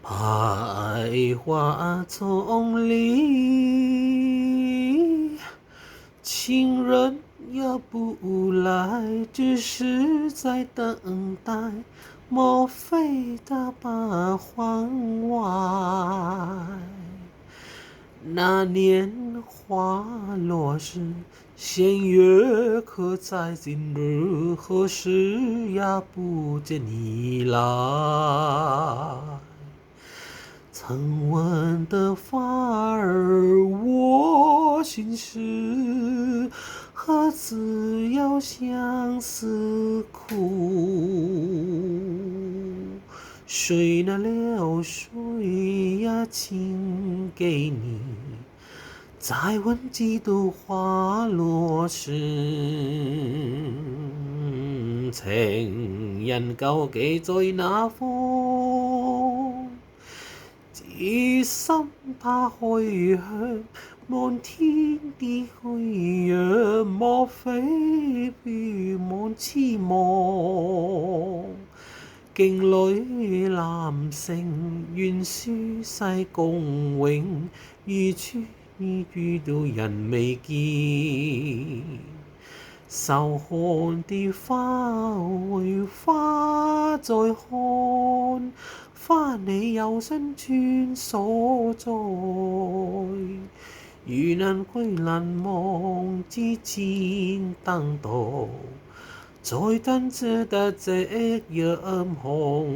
百花丛里，情人也不来，只是在等待。莫非他把窗外？那年花落时，弦月可在今日？何时也不见你来。曾闻的花儿我心事，何自有相思苦？随那流水呀，请给你。再问几度花落时，情人究竟在哪方？只心他去向滿天的虛陽，莫非如夢痴夢？鏡裏男性願書世共榮，如處遇到人未見。愁看的花會花再看，花你有身穿所在。如難歸難忘之前等待，再等這得夕陽紅。